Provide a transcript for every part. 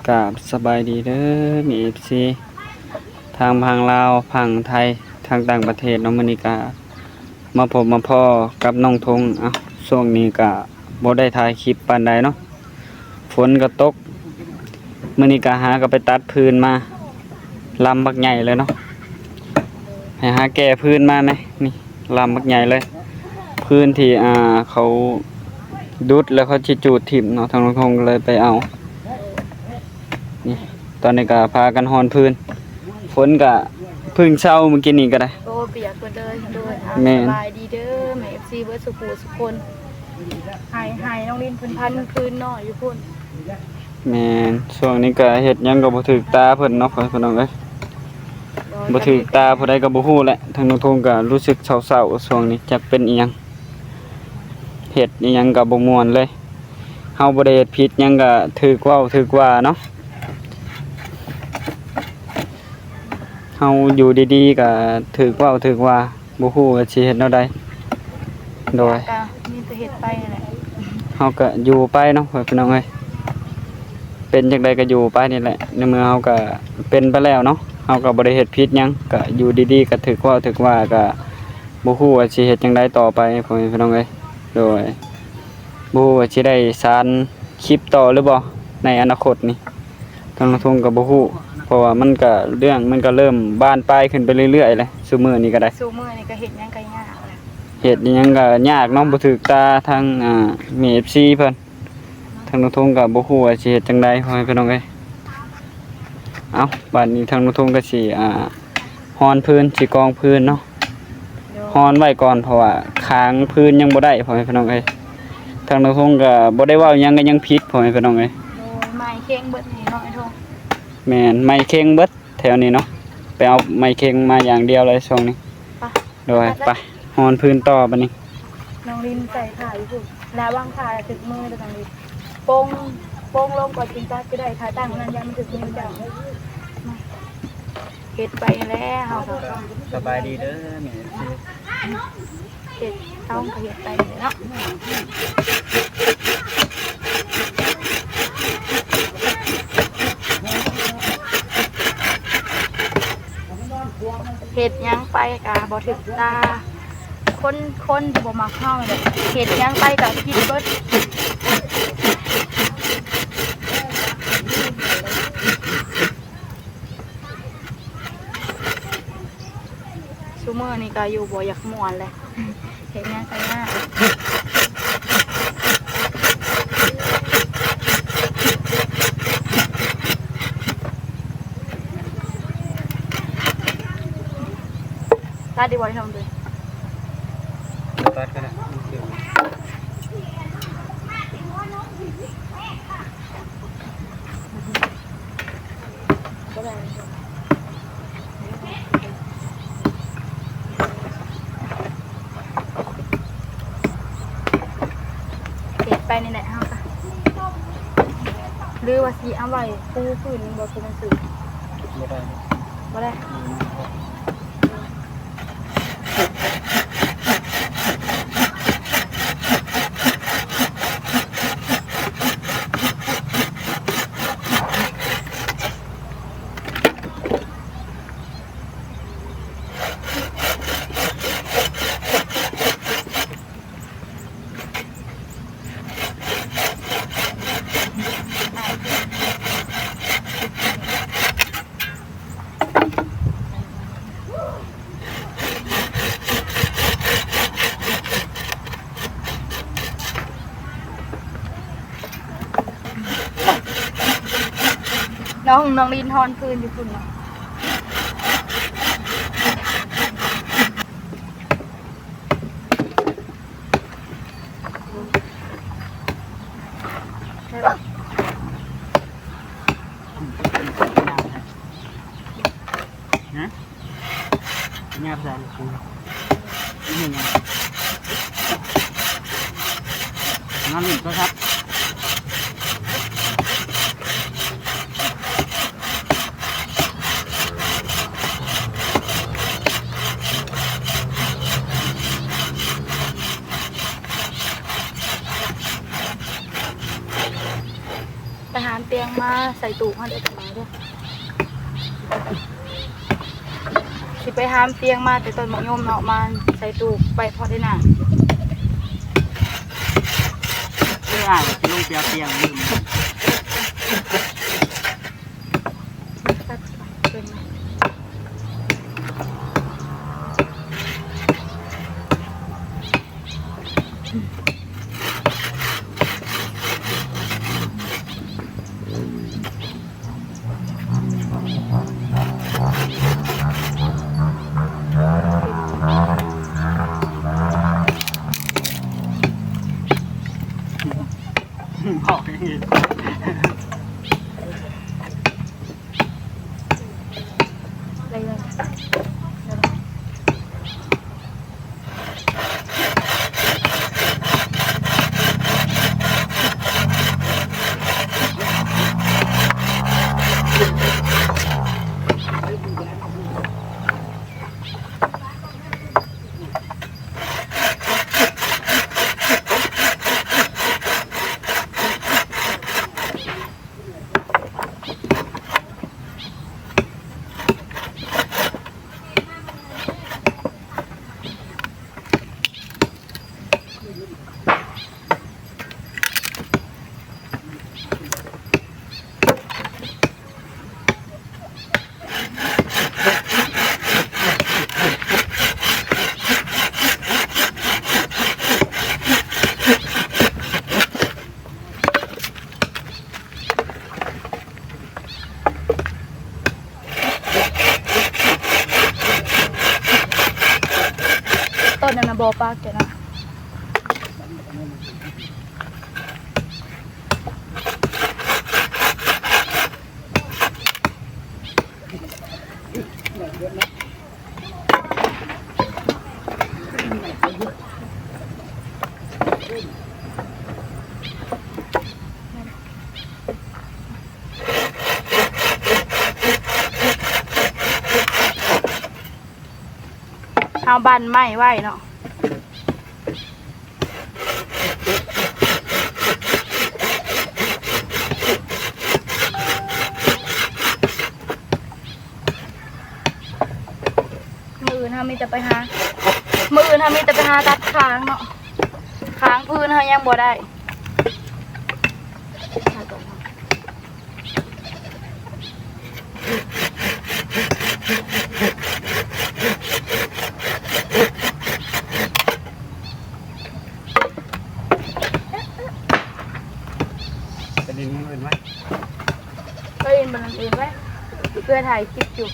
กราบสบายดีเด้อมีเอฟซีทางพังลาวพังไทยทางต่างประเทศน้องมณิกามาพบมาพ่อกับน้องทงช่วงนี้ก็บ่ได้ถ่ายคลิปปานใดเนาะฝนก็ตกมณิกาหาก็ไปตัดพื้นมาลำบักใหญ่เลยเนาะให้หาแก้พื้นมาไหมนี่ลำบักใหญ่เลยพื้นที่เขาดุดแล้วเขาจิจูดถิ่มเนาะทางน้องทงเลยไปเอานี่ตอนนี้ก็พากันหอนพื้นฝนก็พึ่งเช้าเมื่อกี้นี่ก็ได้โอ้เปียกก็เดินโดยสบายดีเด้อแม่FCเบิร์ดสุขุสุคนหายน้องลินพื้นพันคืนน้อยอยู่พุ่นแม่นช่วงนี้ก็เฮ็ดหยังก็บ่ถูกตาเพิ่นเนาะพี่น้องเอ้ยบ่ถูกตาผู้ใดก็บ่ฮู้แหละทางน้องทงก็รู้สึกเศร้าๆช่วงนี้จักเป็นอีหยังเฮ็ดอีหยังก็บ่ม่วนเลยเฮาบ่ได้เฮ็ดผิดหยังก็ถูกเว้าถูกว่าเนาะเฮาอยู่ดีๆก็ถูกเว้าถูกว่าบ่ฮู้ว่าสิเฮ็ดแนวใดโดยมีแต่เฮ็ดไปนั่นแหละเฮาก็อยู่ไปเนาะพี่น้องเอ้ยเป็นจังไดก็อยู่ไปนี่แหละในเมื่อเฮาก็เป็นไปแล้วเนาะเฮาก็บ่ได้เฮ็ดผิดหยังก็อยู่ดีๆก็ถูกเว้าถูกว่าก็บ่ฮู้ว่าสิเฮ็ดจังไดต่อไปพี่น้องเอ้ยโดยบ่ฮู้ว่าสิได้สานคลิปต่อหรือบ่ในอนาคตนี่ทางทุ่งก็บ่ฮู้เพราะว่ามันก็เรื่องมันก็เริ่มบานปลายขึ้นไปเรื่อยๆเลยซุมื้อนี้ก็ได้ซุมื้อนี้ก็เฮ็ดหยังก็ยากแหละเฮ็ดหยังก็ยากเนาะบ่ถูกตาทางมี FC เพิ่นทางทุ่งก็บ่ฮู้ว่าสิเฮ็ดจังได๋พี่น้องเอ้ยเอ้าบัดนี้ทางทุ่งก็สิฮอนพื้นสิกองพื้นเนาะฮอนไว้ก่อนเพราะว่าค้างพื้นยังบ่ได้พี่น้องเอ้ยทางทุ่งก็บ่ได้เว้าหยังก็ยังผิดพี่น้องเอ้ยโดยไม้เข่งเบิดนี่เนาะไอ้ทงแม่นไม้เข่งเบิดแถวนี้เนาะไปเอาไม้เข่งมาอย่างเดียวเลยช่วงนี้โดยไปฮอนพื้นต่อบัดนี้น้องลินใส่ถ่ายอยู่พุ่นแล้ววางถ่ายถึกมือเด้อน้องลินโป่งลงก่อนกินจักก็ได้ถ่ายตั้งนั้นยังมันถึกมือเจ้าเฮ็ดไปแล้วเฮาก็สบายดีเด้อแม่เฮ็ดต้องก็เฮ็ดไปเนาะเฮ็ดยังไปกะบ่ถึกตาคนที่บ่มักเฮาเนี่ยเฮ็ดยังไปกะคิดเบิดซุมื้อนี้ก็อยู่บ่อยากม่วนเลยเฮ็ดยังก็ยากตัดดีกว่าที่ทำเลยตัดก็ได้เก็บไปในไหนเอาค่ะหรือว่าสีเอาไว้ปูพื้นบ่คือหนังสือบ่ได้น้องลินทอนพื้นอยู่คุณเนาะงาบใส่ลูกนี่ไงนั่นอีกก็ครับ หามเตียงมาใส่ตู้เขาได้ทำไมด้วยสิไปหามเตียงมาแต่ตอนหมกโยมเนาะมาใส่ตู้ไปพอได้หนัง เพื่ออ่านลงเตียงลืม เป็นไหมบอกอย่างนี้ อะไรเลยต้นนั้นนะบอปากแกนะเอาบันไม้ไว้เนาะมืออื่นทำมีแต่ไปหาตัดค้างเนาะค้างพื้นเขายังบ่ได้ประเด็นนี้เป็นไหม ก็เรียนบนอื่นไว้เพื่อถ่ายคลิปอยู่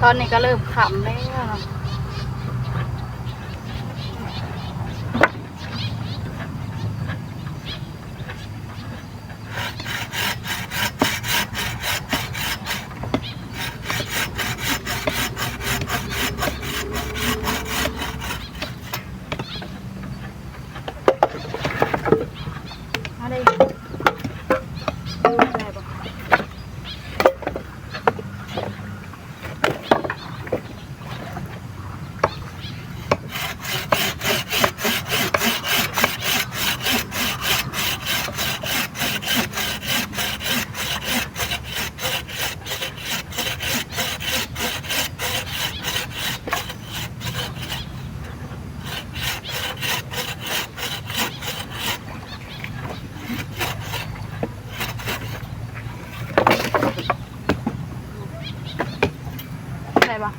ตอนนี้ก็เริ่มขำแล้วเนาะอะไรอะไรบ้างอะไรบ้าง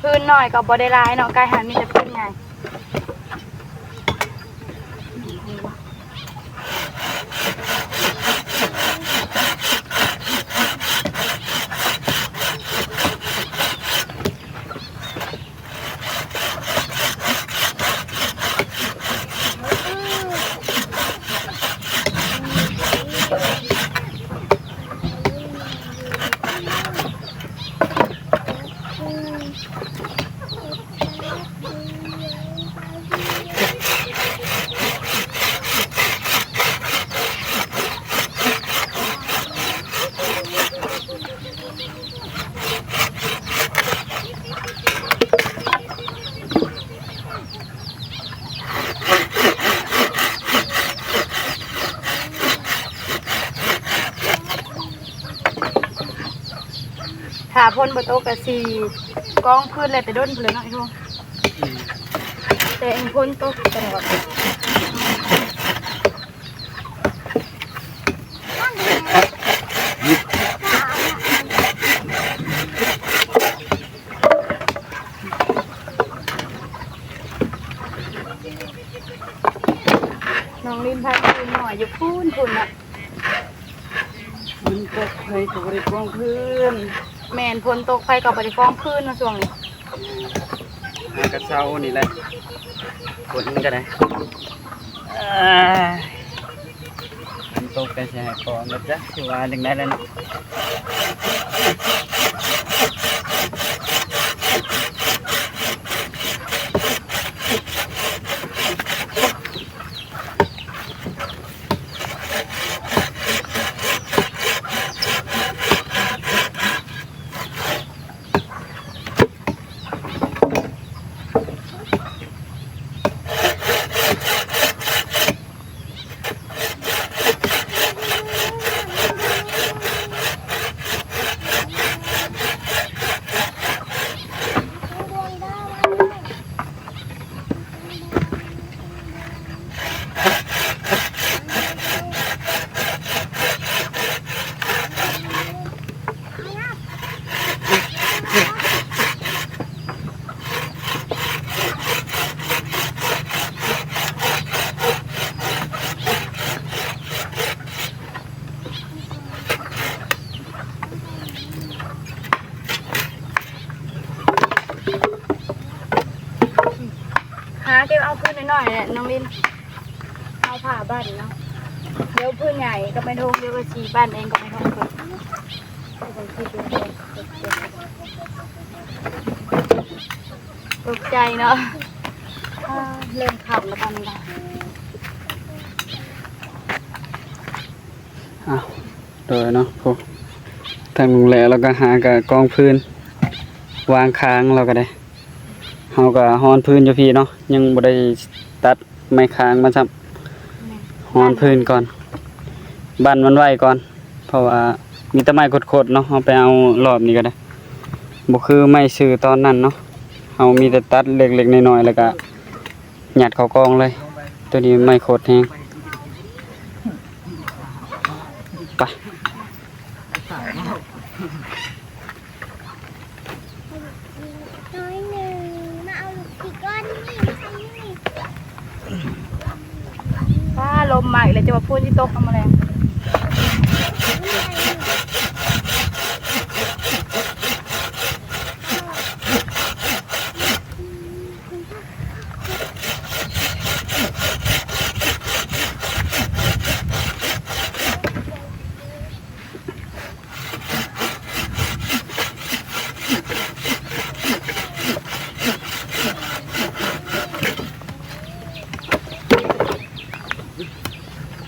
พื้นหน่อยกับบอได้ร้ายเนาะกายหันมีแต่พื้นไงถ้าพ่นบโต๊ะกะสีกองพื้นเลยแต่ด้นเลยเนาะไอ้พวกแต่เองพ่นโต๊ะตลอดน้องลินพาคืนหน่อยอยู่พูนอ่ะ มันตกให้ตัวบริกรพื้น แมนพลตกไฟกับบริฟองพื้นมาช่วงนี้ หากระเช้านี่แหละฝนก็ได้มันตกแต่แช่ก่อนนะจ๊ะสิว่าจังได้แล้วเนาะหาเก็บเอาพื้นหน่อยๆเนี่ยน้องลินเอาผ่าบ้านเนาะเดี๋ยวพื้นใหญ่ก็ไม่ทงเดี๋ยวก็ชีบ้านเองก็ไม่ทงเกิดตกใจเนาะเริ่มขับแล้วตอนนี้ละ อ้าวโดยเนาะพวกทางลุงแหล่แล้วก็หากะกองพื้นวางค้างเราก็ได้เฮาก็ฮ้อนพื้นอยู่พี่เนาะยังบ่ได้ตัดไม้ค้างมาซ้ำฮ้ ฮอนพื้นก่อนบั่นมันไว้ก่อน เพราะว่ามีแต่ไม้ขดๆเนาะเอาไปเอารอบนี้ก็ได้บ่คือไม้ซื้อตอนนั้นเนาะเอามีแต่ตัดเล็กๆน้อยๆแล้วก็หยัดเข้ากองเลย ตัวนี้ไม้ขดแฮงไป น้อยหนึ่งมาเอาลูกกี่ก้อนนี่ใช่นี่ป้าลมใหม่เลยจะมาพูดที่โต๊ะทำอะไร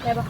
ได้ปะ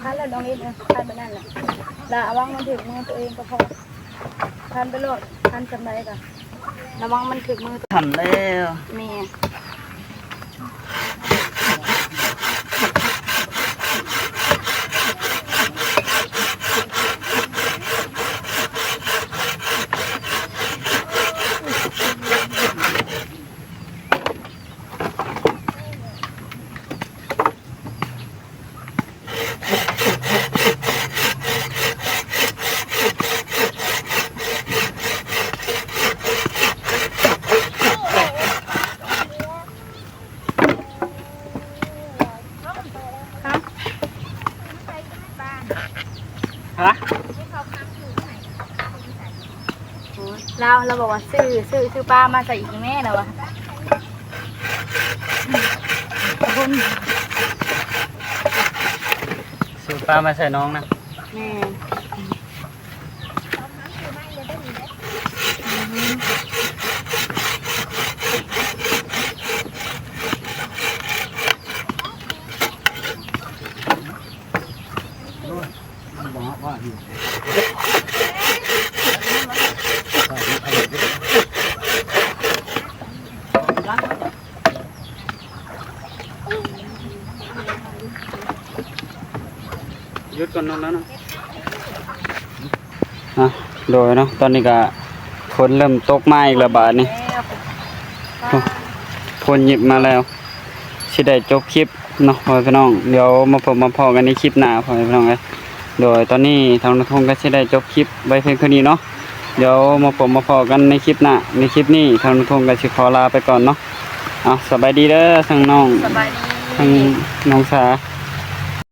ทานแล้วน้องนิดนะทานไปนั่นแหละแล้วระวังมันถึงมือตัวเองก็พอทานไปโลดทานจำได้ก่อนระวังมันถึงมือ ทำแล้ว แม่ฮะ เราบอกว่าซื้อปลามาใส่อีกแม่นะวะ ซื้อปลามาใส่น้องนะ แม่ยุดก่อนน้องแล้วนะโดยเนาะตอนนี้ก็ฝนเริ่มตกมาอีกแล้วบาดนี้ฝนหยิบมาแล้วสิได้จบคลิปเนาะพ่อพี่น้องเดี๋ยวมาพบมาพอกันในคลิปหน้าพ่อพี่น้องเลยโดยตอนนี้ทางนทงก็สิได้จบคลิปไว้เพียงเท่านี้เนาะเดี๋ยวมาพบมาพอกันในคลิปหน้าในคลิปนี้ทางนทงก็สิขอลาไปก่อนเนาะสบายดีเด้อทั้งน้อง สบายดี ทั้งน้องสา